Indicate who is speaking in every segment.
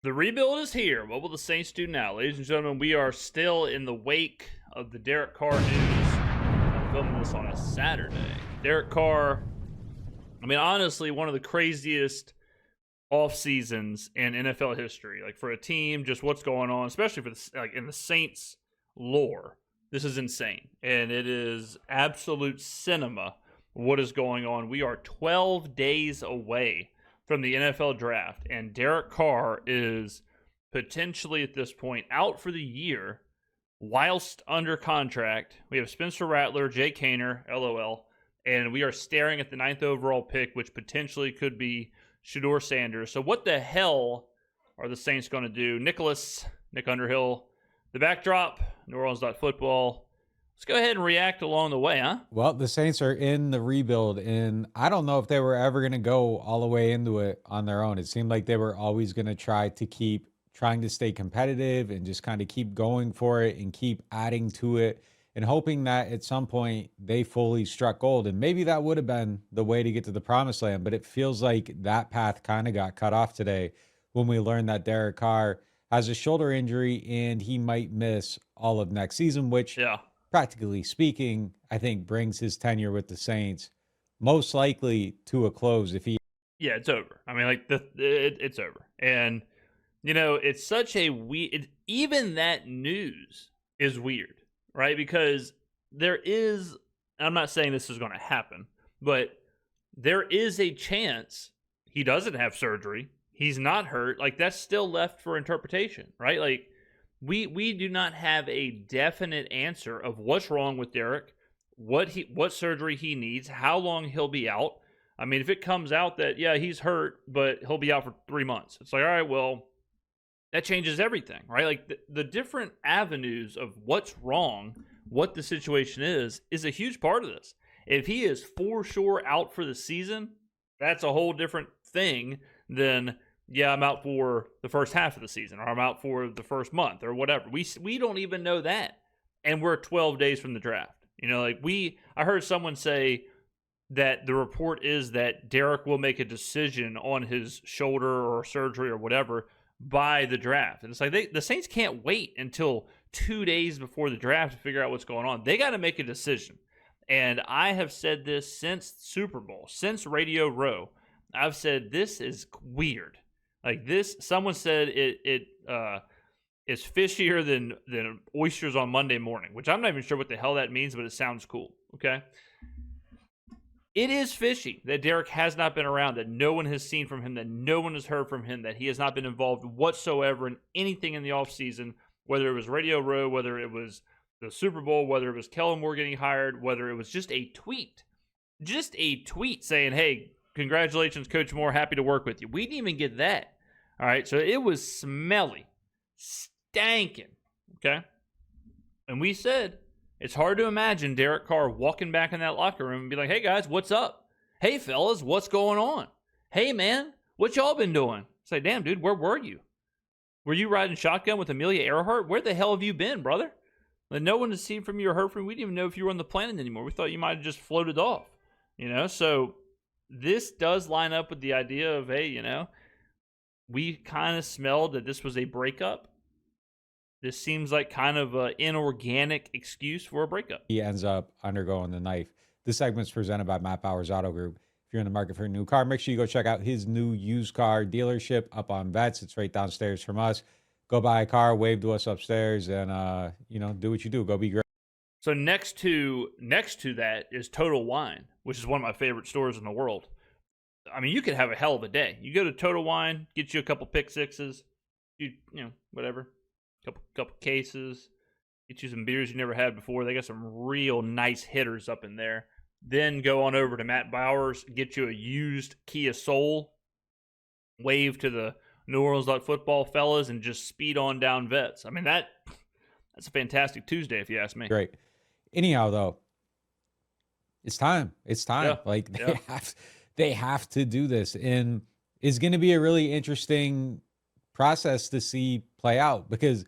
Speaker 1: The rebuild is here. What will the Saints do now? Ladies and gentlemen, we are still in the wake of the Derek Carr news. I'm filming this on a Saturday. Derek Carr, I mean, honestly, one of the craziest off seasons in NFL history. Like for a team, just what's going on, especially for the, like in the Saints lore. This is insane. And it is absolute cinema what is going on. We are 12 days away from the NFL draft, and Derek Carr is potentially at this point out for the year whilst under contract. We have Spencer Rattler, Jake Haener, LOL, and we are staring at the 9th overall pick, which potentially could be Shedeur Sanders. So what the hell are the Saints going to do? Nick Underhill, the backdrop, New Orleans.football. Let's go ahead and react along the way, huh?
Speaker 2: Well, the Saints are in the rebuild, and I don't know if they were ever going to go all the way into it on their own. It seemed like they were always going to trying to stay competitive and just kind of keep going for it and keep adding to it and hoping that at some point they fully struck gold. And maybe that would have been the way to get to the promised land, but it feels like that path kind of got cut off today when we learned that Derek Carr has a shoulder injury and he might miss all of next season, which practically speaking, I think brings his tenure with the Saints most likely to a close if he.
Speaker 1: Yeah, it's over. I mean, like it's over. And you know, it's such a weird. Even that news is weird, right? Because there is. I'm not saying this is going to happen, but there is a chance he doesn't have surgery. He's not hurt. Like that's still left for interpretation, right? Like we do not have a definite answer of what's wrong with Derek, what surgery he needs, how long he'll be out. I mean, if it comes out that yeah, he's hurt, but he'll be out for 3 months, it's like, all right, well, that changes everything, right? Like the different avenues of what's wrong, what the situation is a huge part of this. If he is for sure out for the season, that's a whole different thing than yeah, I'm out for the first half of the season, or I'm out for the first month, or whatever. We don't even know that, and we're 12 days from the draft. You know, like I heard someone say that the report is that Derek will make a decision on his shoulder or surgery or whatever by the draft, and it's like the Saints can't wait until 2 days before the draft to figure out what's going on. They got to make a decision, and I have said this since Super Bowl, since Radio Row. I've said this is weird. Like this, someone said it is fishier than oysters on Monday morning, which I'm not even sure what the hell that means, but it sounds cool. Okay, it is fishy that Derek has not been around, that no one has seen from him, that no one has heard from him, that he has not been involved whatsoever in anything in the offseason, whether it was Radio Row, whether it was the Super Bowl, whether it was Kellen Moore getting hired, whether it was just a tweet saying, "Hey, congratulations, Coach Moore. Happy to work with you." We didn't even get that. All right, so it was smelly, stanking, okay? And we said it's hard to imagine Derek Carr walking back in that locker room and be like, "Hey, guys, what's up? Hey, fellas, what's going on? Hey, man, what y'all been doing?" It's like, damn, dude, where were you? Were you riding shotgun with Amelia Earhart? Where the hell have you been, brother? Like, no one has seen from you or heard from you. We didn't even know if you were on the planet anymore. We thought you might have just floated off, you know? So this does line up with the idea of, hey, you know, we kind of smelled that this was a breakup. This seems like kind of an inorganic excuse for a breakup.
Speaker 2: He ends up undergoing the knife. This segment's presented by Matt Bowers Auto Group. If you're in the market for a new car, make sure you go check out his new used car dealership up on Vets. It's right downstairs from us. Go buy a car, wave to us upstairs, and you know, do what you do. Go be great.
Speaker 1: So next to that is Total Wine, which is one of my favorite stores in the world. I mean, you could have a hell of a day. You go to Total Wine, get you a couple pick sixes, you know, whatever, couple cases, get you some beers you never had before. They got some real nice hitters up in there. Then go on over to Matt Bowers, get you a used Kia Soul, wave to the New Orleans.football fellas, and just speed on down Vets. I mean, that's a fantastic Tuesday, if you ask me.
Speaker 2: Great. Anyhow, though, it's time. It's time.
Speaker 1: Yeah.
Speaker 2: Like they have to do this, and it's going to be a really interesting process to see play out because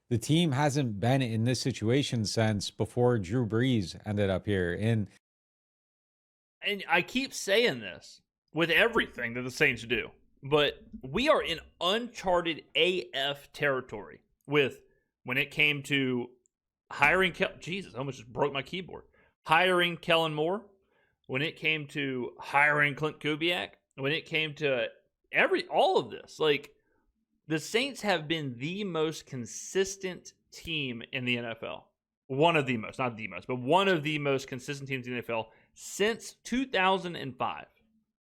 Speaker 2: the team hasn't been in this situation since before Drew Brees ended up here. And
Speaker 1: I keep saying this with everything that the Saints do. but we are in uncharted AF territory with when it came to hiring. Jesus, I almost just broke my keyboard. Hiring Kellen Moore. When it came to hiring Clint Kubiak. When it came to all of this, like the Saints have been the most consistent team in the NFL. One of the most, not the most, but one of the most consistent teams in the NFL since 2005.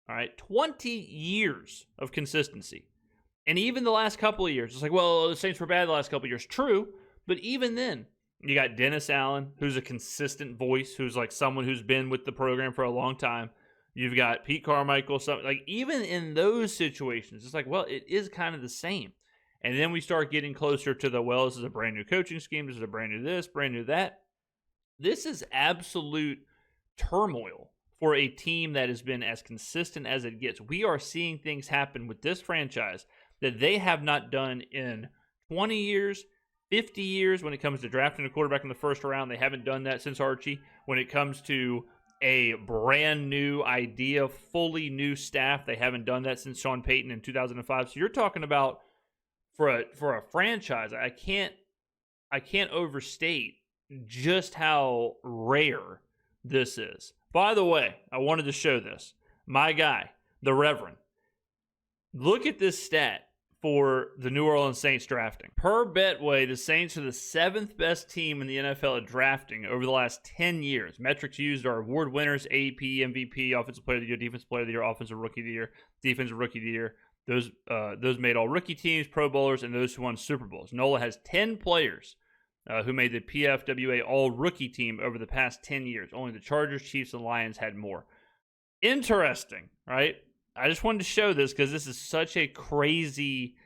Speaker 1: All right, 20 years of consistency. And even the last couple of years, it's like, well, the Saints were bad the last couple of years. True, but even then, you got Dennis Allen, who's a consistent voice, who's like someone who's been with the program for a long time. You've got Pete Carmichael, something like even in those situations, it's like, well, it is kind of the same. And then we start getting closer to this is a brand new coaching scheme. This is a brand new this, brand new that. This is absolute turmoil for a team that has been as consistent as it gets. We are seeing things happen with this franchise that they have not done in 20 years, 50 years when it comes to drafting a quarterback in the first round. They haven't done that since Archie. When it comes to a brand new idea, fully new staff, they haven't done that since Sean Payton in 2005. So you're talking about for a franchise, I can't overstate just how rare this is. By the way, I wanted to show this. My guy, the Reverend. Look at this stat for the New Orleans Saints drafting. Per Betway, the Saints are the 7th best team in the NFL at drafting over the last 10 years. Metrics used are award winners, AP, MVP, Offensive Player of the Year, Defensive Player of the Year, Offensive Rookie of the Year, Defensive Rookie of the Year. Those made all rookie teams, Pro Bowlers, and those who won Super Bowls. NOLA has 10 players who made the PFWA all-rookie team over the past 10 years. Only the Chargers, Chiefs, and Lions had more. Interesting, right? I just wanted to show this because this is such a crazy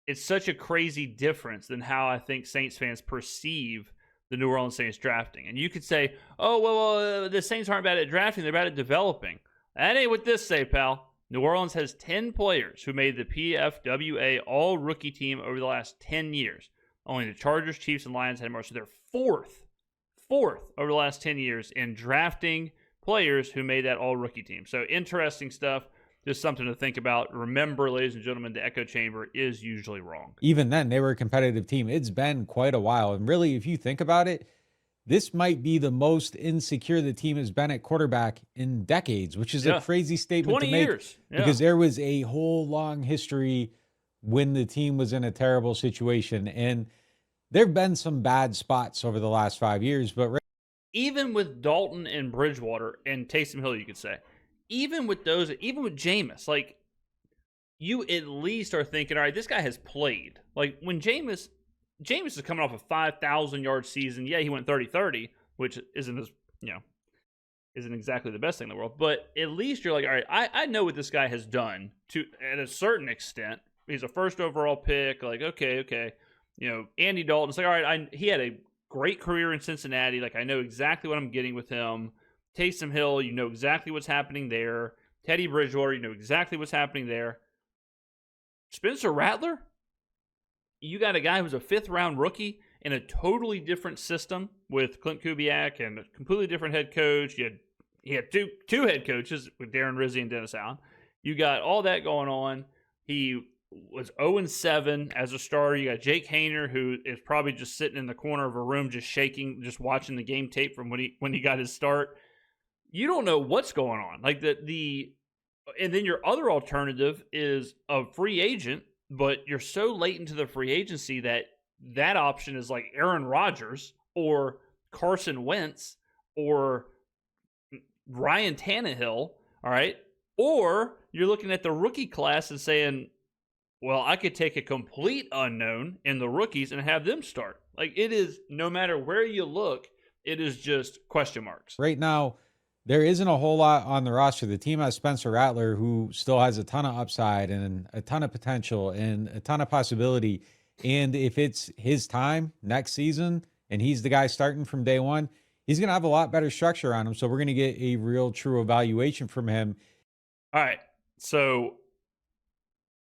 Speaker 1: difference than how I think Saints fans perceive the New Orleans Saints drafting. And you could say, oh, well, the Saints aren't bad at drafting. They're bad at developing. That ain't what this say, pal. New Orleans has 10 players who made the PFWA all-rookie team over the last 10 years. Only the Chargers, Chiefs, and Lions had more. So they're fourth over the last 10 years in drafting players who made that all-rookie team. So interesting stuff. Just something to think about. Remember, ladies and gentlemen, the echo chamber is usually wrong.
Speaker 2: Even then, they were a competitive team. It's been quite a while. And really, if you think about it, this might be the most insecure the team has been at quarterback in decades, which is a crazy statement to make.
Speaker 1: 20 years.
Speaker 2: Because there was a whole long history when the team was in a terrible situation. And there have been some bad spots over the last 5 years. But
Speaker 1: even with Dalton and Bridgewater and Taysom Hill, you could say, even with those, even with Jameis, like, you at least are thinking, all right, this guy has played. Like, when Jameis is coming off a 5,000-yard season. Yeah, he went 30-30, which isn't exactly the best thing in the world. But at least you're like, all right, I know what this guy has done at a certain extent. He's a first overall pick. Like, okay. Andy Dalton. It's like, all right, he had a great career in Cincinnati. Like, I know exactly what I'm getting with him. Taysom Hill, you know exactly what's happening there. Teddy Bridgewater, you know exactly what's happening there. Spencer Rattler, you got a guy who's a 5th-round rookie in a totally different system with Clint Kubiak and a completely different head coach. He had two head coaches with Darren Rizzi and Dennis Allen. You got all that going on. He was 0-7 as a starter. You got Jake Hayner, who is probably just sitting in the corner of a room just shaking, just watching the game tape from when he got his start. You don't know what's going on. Like and then your other alternative is a free agent, but you're so late into the free agency that option is like Aaron Rodgers or Carson Wentz or Ryan Tannehill, all right? Or you're looking at the rookie class and saying, well, I could take a complete unknown in the rookies and have them start. Like, it is, no matter where you look, it is just question marks.
Speaker 2: Right now, there isn't a whole lot on the roster. The team has Spencer Rattler, who still has a ton of upside and a ton of potential and a ton of possibility. And if it's his time next season and he's the guy starting from day one, he's going to have a lot better structure on him. So we're going to get a real true evaluation from him.
Speaker 1: All right. So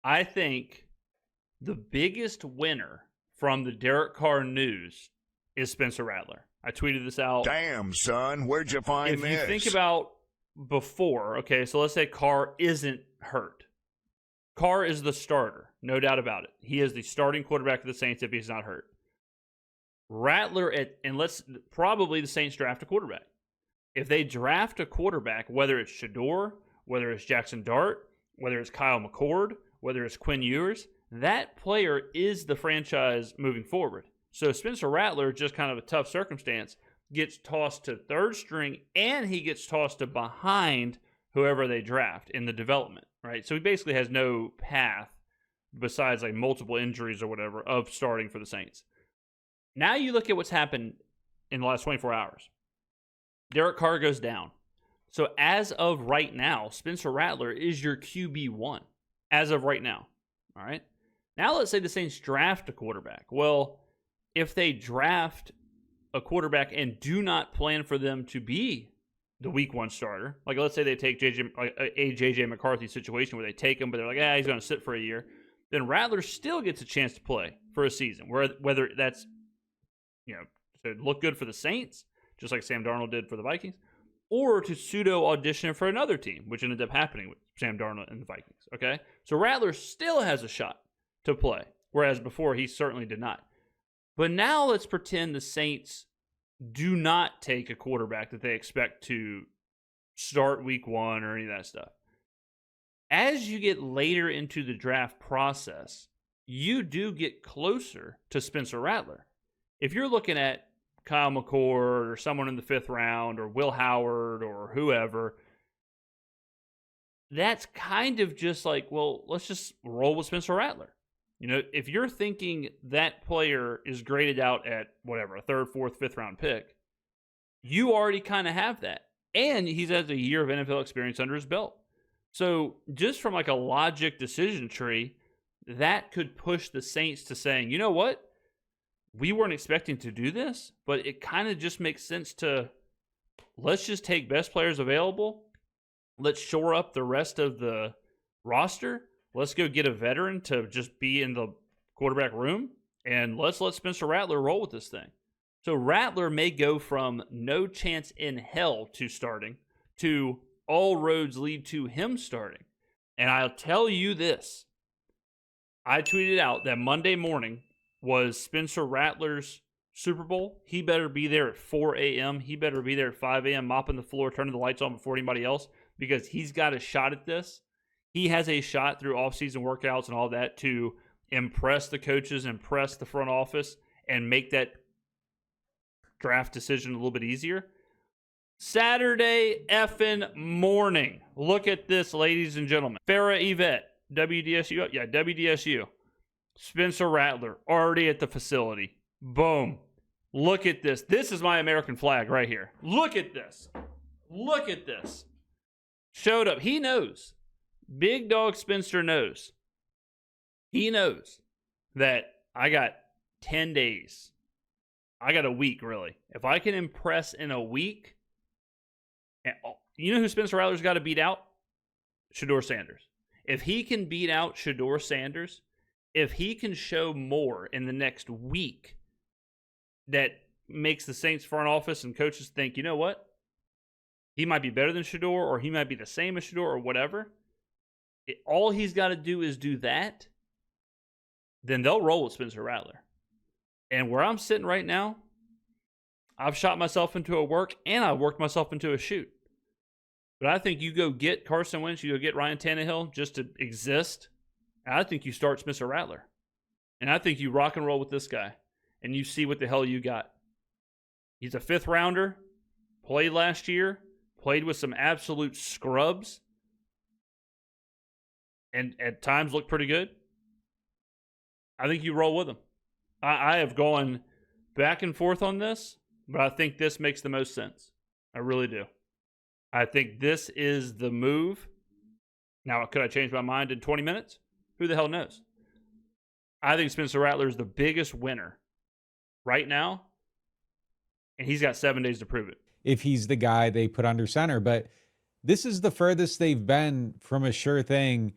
Speaker 1: I think the biggest winner from the Derek Carr news is Spencer Rattler. I tweeted this out.
Speaker 3: Damn, son, where'd you find this?
Speaker 1: If you think about before, okay, so let's say Carr isn't hurt. Carr is the starter, no doubt about it. He is the starting quarterback of the Saints if he's not hurt. Rattler probably the Saints draft a quarterback. If they draft a quarterback, whether it's Shador, whether it's Jackson Dart, whether it's Kyle McCord, whether it's Quinn Ewers, that player is the franchise moving forward. So Spencer Rattler, just kind of a tough circumstance, gets tossed to third string, and he gets tossed to behind whoever they draft in the development, right? So he basically has no path besides like multiple injuries or whatever of starting for the Saints. Now you look at what's happened in the last 24 hours. Derek Carr goes down. So as of right now, Spencer Rattler is your QB1 as of right now. All right. Now let's say the Saints draft a quarterback. Well, if they draft a quarterback and do not plan for them to be the week 1 starter, like let's say they take JJ McCarthy situation where they take him, but they're like, he's going to sit for a year, then Rattler still gets a chance to play for a season, whether that's, to look good for the Saints, just like Sam Darnold did for the Vikings, or to pseudo audition for another team, which ended up happening with Sam Darnold and the Vikings. Okay, so Rattler still has a shot to play, whereas before he certainly did not. But now let's pretend the Saints do not take a quarterback that they expect to start week 1 or any of that stuff. As you get later into the draft process, you do get closer to Spencer Rattler. If you're looking at Kyle McCord or someone in the 5th round or Will Howard or whoever, that's kind of just like, well, let's just roll with Spencer Rattler. If you're thinking that player is graded out at whatever, a 3rd, 4th, 5th round pick, you already kind of have that. And he's has a year of NFL experience under his belt. So just from like a logic decision tree, that could push the Saints to saying, you know what? We weren't expecting to do this, but it kind of just makes sense to let's just take best players available. Let's shore up the rest of the roster. Let's go get a veteran to just be in the quarterback room, and let's let Spencer Rattler roll with this thing. So Rattler may go from no chance in hell to starting to all roads lead to him starting. And I'll tell you this. I tweeted out that Monday morning was Spencer Rattler's Super Bowl. He better be there at 4 a.m. He better be there at 5 a.m. mopping the floor, turning the lights on before anybody else, because he's got a shot at this. He has a shot through off-season workouts and all that to impress the coaches, impress the front office, and make that draft decision a little bit easier. Saturday effing morning. Look at this, ladies and gentlemen. Farrah Yvette, WDSU. Yeah, WDSU. Spencer Rattler, already at the facility. Boom. Look at this. This is my American flag right here. Look at this. Look at this. Showed up. He knows. Big dog Spencer knows. He knows that I got 10 days. I got a week, really. If I can impress in a week, you know who Spencer Rattler's got to beat out? Shador Sanders. If he can beat out Shador Sanders, if he can show more in the next week that makes the Saints front office and coaches think, you know what? He might be better than Shador, or he might be the same as Shador, or whatever. All he's got to do is do that. Then they'll roll with Spencer Rattler. And where I'm sitting right now, I've shot myself into a work and I worked myself into a shoot. But I think you go get Carson Wentz, you go get Ryan Tannehill just to exist. And I think you start Spencer Rattler. And I think you rock and roll with this guy. And you see what the hell you got. He's a 5th rounder. Played last year. Played with some absolute scrubs. And at times looked pretty good. I think you roll with him. I have gone back and forth on this, but I think this makes the most sense. I really do. I think this is the move. Now, could I change my mind in 20 minutes? Who the hell knows? I think Spencer Rattler is the biggest winner right now, and he's got 7 days to prove it.
Speaker 2: If he's the guy they put under center, but this is the furthest they've been from a sure thing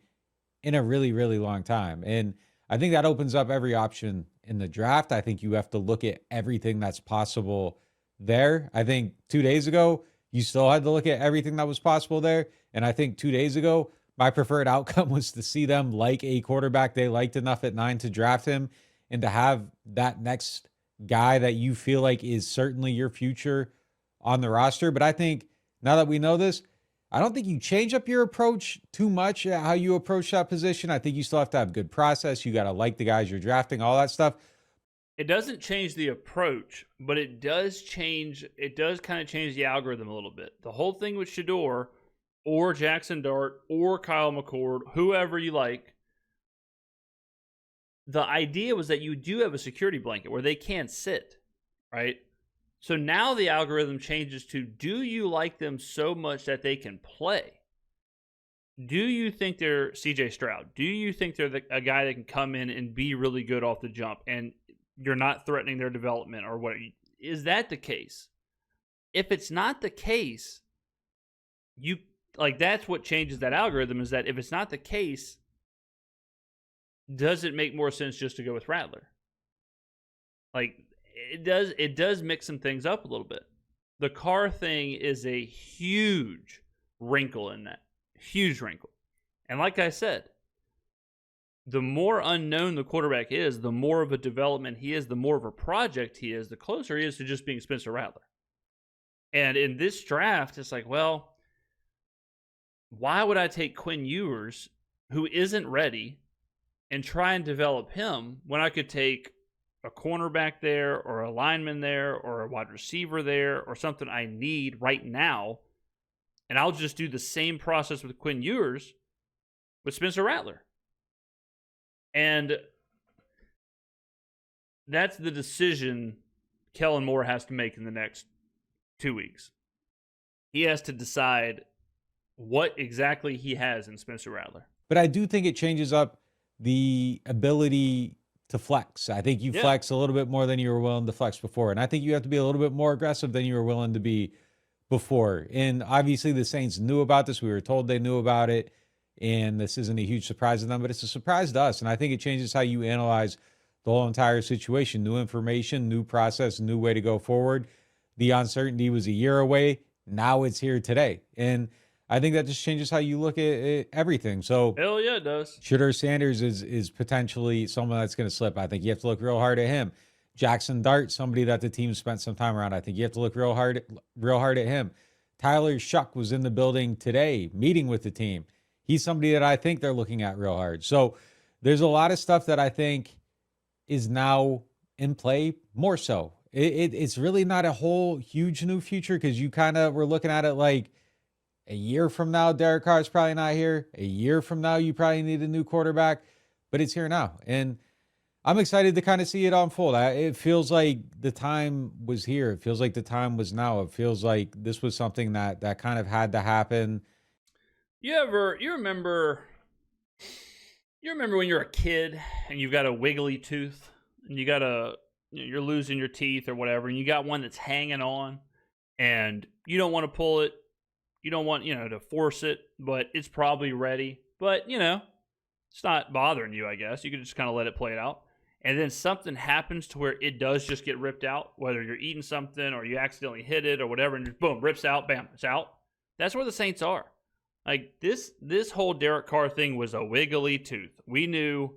Speaker 2: in a really, really long time. And I think that opens up every option in the draft. I think you have to look at everything that's possible there. I think 2 days ago, you still had to look at everything that was possible there. And I think 2 days ago, my preferred outcome was to see them like a quarterback they liked enough at 9 to draft him and to have that next guy that you feel like is certainly your future on the roster. But I think now that we know this, I don't think you change up your approach too much at how you approach that position. I think you still have to have good process. You got to like the guys you're drafting, all that stuff.
Speaker 1: It doesn't change the approach, but it does change. It does kind of change the algorithm a little bit. The whole thing with Shador or Jackson Dart or Kyle McCord, whoever you like, the idea was that you do have a security blanket where they can't sit, right? So now the algorithm changes to, do you like them so much that they can play? Do you think they're CJ Stroud? Do you think they're a guy that can come in and be really good off the jump and you're not threatening their development or what? Is that the case? If it's not the case, that's what changes that algorithm, is that if it's not the case, does it make more sense just to go with Rattler? It does mix some things up a little bit. The Carr thing is a huge wrinkle in that. Huge wrinkle. And like I said, the more unknown the quarterback is, the more of a development he is, the more of a project he is, the closer he is to just being Spencer Rattler. And in this draft, it's like, well, why would I take Quinn Ewers, who isn't ready, and try and develop him when I could take a cornerback there or a lineman there or a wide receiver there or something I need right now, and I'll just do the same process with Quinn Ewers with Spencer Rattler. And that's the decision Kellen Moore has to make in the next 2 weeks. He has to decide what exactly he has in Spencer Rattler.
Speaker 2: But I do think it changes up the ability to flex. I think you flex a little bit more than you were willing to flex before. And I think you have to be a little bit more aggressive than you were willing to be before. And obviously the Saints knew about this. We were told they knew about it. And this isn't a huge surprise to them, but it's a surprise to us. And I think it changes how you analyze the whole entire situation. New information, new process, new way to go forward. The uncertainty was a year away. Now it's here today. And I think that just changes how you look at everything. So
Speaker 1: hell yeah, it does.
Speaker 2: Shador Sanders is potentially someone that's going to slip. I think you have to look real hard at him. Jackson Dart, somebody that the team spent some time around. I think you have to look real hard at him. Tyler Shuck was in the building today, meeting with the team. He's somebody that I think they're looking at real hard. So there's a lot of stuff that I think is now in play more so. It's really not a whole huge new future because you kind of were looking at it like, a year from now, Derek Carr is probably not here. A year from now, you probably need a new quarterback, but it's here now. And I'm excited to kind of see it unfold. It feels like the time was here. It feels like the time was now. It feels like this was something that kind of had to happen.
Speaker 1: You remember when you're a kid and you've got a wiggly tooth and you're losing your teeth or whatever, and you got one that's hanging on and you don't want to pull it. You don't want, to force it, but it's probably ready. But, it's not bothering you, I guess. You can just kind of let it play it out. And then something happens to where it does just get ripped out, whether you're eating something or you accidentally hit it or whatever, and just boom, rips out, bam, it's out. That's where the Saints are. Like, this whole Derek Carr thing was a wiggly tooth. We knew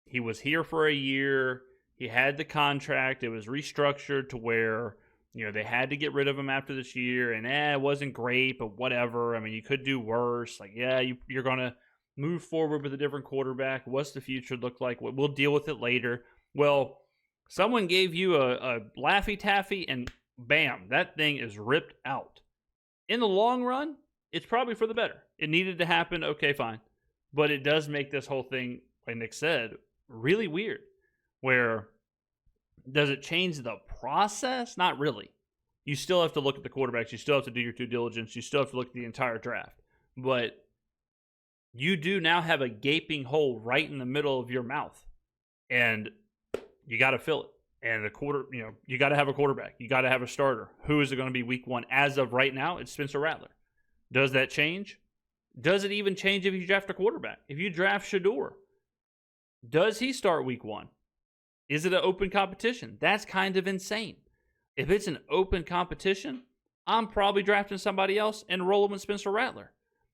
Speaker 1: he was here for a year. He had the contract. It was restructured to where they had to get rid of him after this year, and it wasn't great, but whatever. I mean, you could do worse. Like, you're going to move forward with a different quarterback. What's the future look like? We'll deal with it later. Well, someone gave you a Laffy Taffy, and bam, that thing is ripped out. In the long run, it's probably for the better. It needed to happen. Okay, fine. But it does make this whole thing, like Nick said, really weird, where does it change the process? Not really. You still have to look at the quarterbacks. You still have to do your due diligence. You still have to look at the entire draft. But you do now have a gaping hole right in the middle of your mouth. And you got to fill it. And you got to have a quarterback. You got to have a starter. Who is it going to be week one? As of right now, it's Spencer Rattler. Does that change? Does it even change if you draft a quarterback? If you draft Shador, does he start week one? Is it an open competition? That's kind of insane. If it's an open competition, I'm probably drafting somebody else and rolling with Spencer Rattler.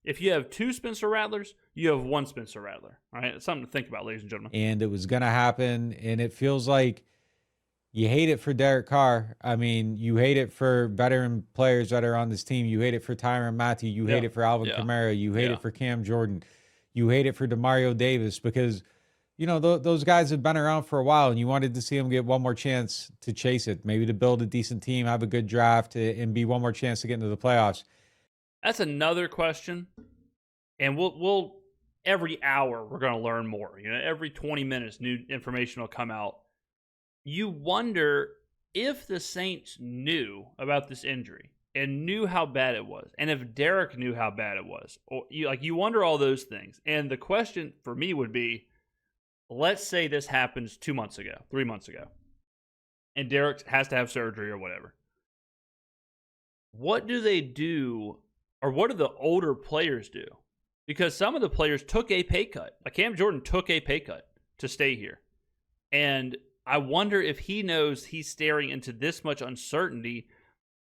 Speaker 1: If you have 2 Spencer Rattlers, you have 1 Spencer Rattler. All right, it's something to think about, ladies and gentlemen.
Speaker 2: And it was going to happen. And it feels like you hate it for Derek Carr. I mean, you hate it for veteran players that are on this team. You hate it for Tyrann Mathieu. You hate it for Alvin Kamara. You hate it for Cam Jordan. You hate it for Demario Davis because, you know, those guys have been around for a while and you wanted to see them get one more chance to chase it, maybe to build a decent team, have a good draft, and be one more chance to get into the playoffs.
Speaker 1: That's another question. And we'll every hour we're going to learn more. You know, every 20 minutes new information will come out. You wonder if the Saints knew about this injury and knew how bad it was, and if Derek knew how bad it was. Or you wonder all those things. And the question for me would be, let's say this happens 2 months ago, 3 months ago, and Derek has to have surgery or whatever. What do they do, or what do the older players do? Because some of the players took a pay cut. Like Cam Jordan took a pay cut to stay here. And I wonder if he knows he's staring into this much uncertainty,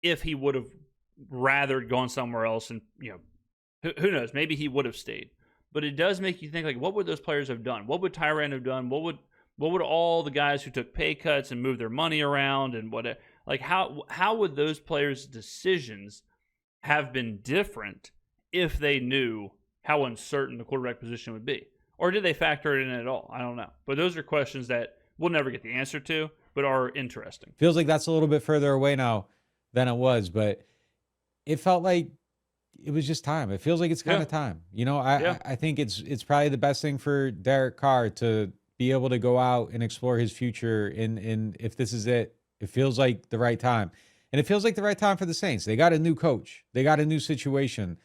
Speaker 1: if he would have rather gone somewhere else. And, you know, who knows? Maybe he would have stayed. But it does make you think, like, what would those players have done? What would Tyrann have done? What would all the guys who took pay cuts and moved their money around and whatever, like, how would those players' decisions have been different if they knew how uncertain the quarterback position would be? Or did they factor it in at all? I don't know. But those are questions that we'll never get the answer to, but are interesting.
Speaker 2: Feels like that's a little bit further away now than it was, but it felt like it was just time. It feels like it's kind of time. You know, I think it's probably the best thing for Derek Carr to be able to go out and explore his future. And if this is it, it feels like the right time. And it feels like the right time for the Saints. They got a new coach. They got a new situation.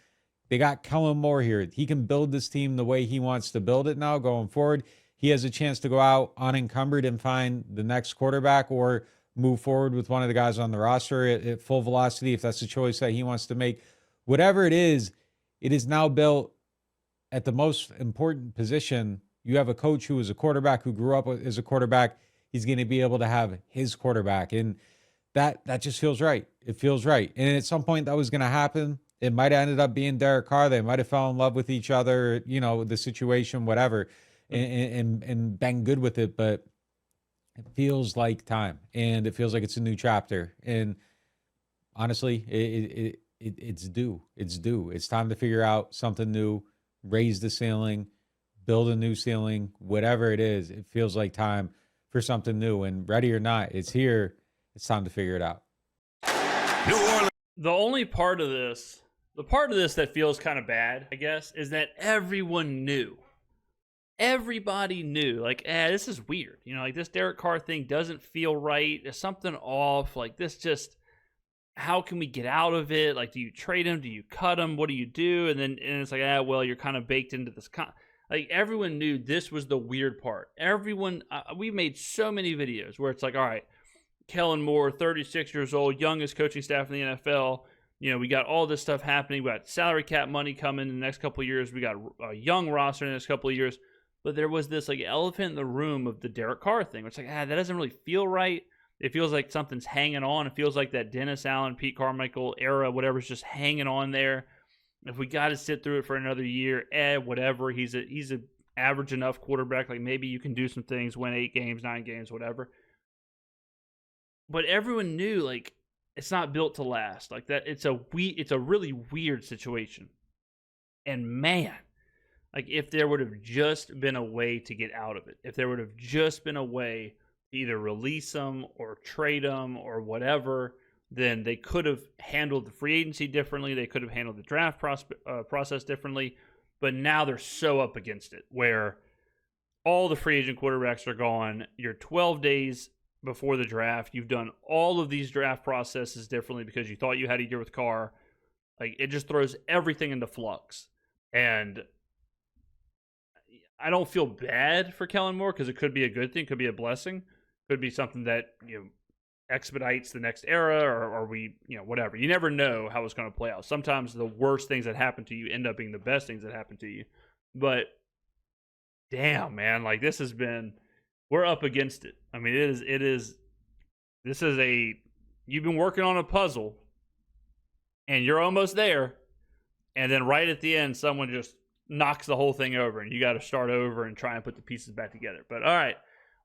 Speaker 2: They got Kellen Moore here. He can build this team the way he wants to build it now going forward. He has a chance to go out unencumbered and find the next quarterback or move forward with one of the guys on the roster at full velocity if that's the choice that he wants to make. Whatever it is now built at the most important position. You have a coach who is a quarterback, who grew up as a quarterback. He's going to be able to have his quarterback. And that just feels right. It feels right. And at some point that was going to happen. It might have ended up being Derek Carr. They might have fell in love with each other, you know, the situation, whatever, and been good with it. But it feels like time, and it feels like it's a new chapter. And honestly, it's due. It's due. It's time to figure out something new, raise the ceiling, build a new ceiling, whatever it is. It feels like time for something new. And ready or not, it's here. It's time to figure it out.
Speaker 1: The only part of this, the part of this that feels kind of bad, I guess, is that everyone knew. Everybody knew, like, this is weird. You know, like, this Derek Carr thing doesn't feel right. There's something off. Like, this just, how can we get out of it? Like, do you trade him? Do you cut him? What do you do? And it's like, well, you're kind of baked into this. Like, everyone knew this was the weird part. Everyone, we made so many videos where it's like, all right, Kellen Moore, 36 years old, youngest coaching staff in the NFL. You know, we got all this stuff happening. We got salary cap money coming in the next couple of years. We got a young roster in the next couple of years. But there was this, like, elephant in the room of the Derek Carr thing. It's like, that doesn't really feel right. It feels like something's hanging on. It feels like that Dennis Allen, Pete Carmichael era, whatever's just hanging on there. If we got to sit through it for another year, whatever. He's a average enough quarterback. Like, maybe you can do some things, win 8 games, 9 games, whatever. But everyone knew, like, it's not built to last. Like, that, it's a really weird situation. And man, like, if there would have just been a way to get out of it, if there would have just been a way to either release them or trade them or whatever, then they could have handled the free agency differently. They could have handled the draft process differently. But now they're so up against it where all the free agent quarterbacks are gone. You're 12 days before the draft. You've done all of these draft processes differently because you thought you had a year with Carr. Like, it just throws everything into flux. And I don't feel bad for Kellen Moore because it could be a good thing, could be a blessing, could be something that, you know, expedites the next era or we, you know, whatever. You never know how it's going to play out. Sometimes the worst things that happen to you end up being the best things that happen to you. But damn, man, like, this has been, we're up against it. I mean, you've been working on a puzzle and you're almost there. and then right at the end, someone just knocks the whole thing over, and you got to start over and try and put the pieces back together. But all right,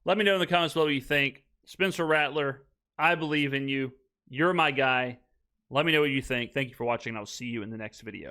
Speaker 1: let me know in the comments below what you think. Spencer Rattler, I believe in you. You're my guy. Let me know what you think. Thank you for watching, and I'll see you in the next video.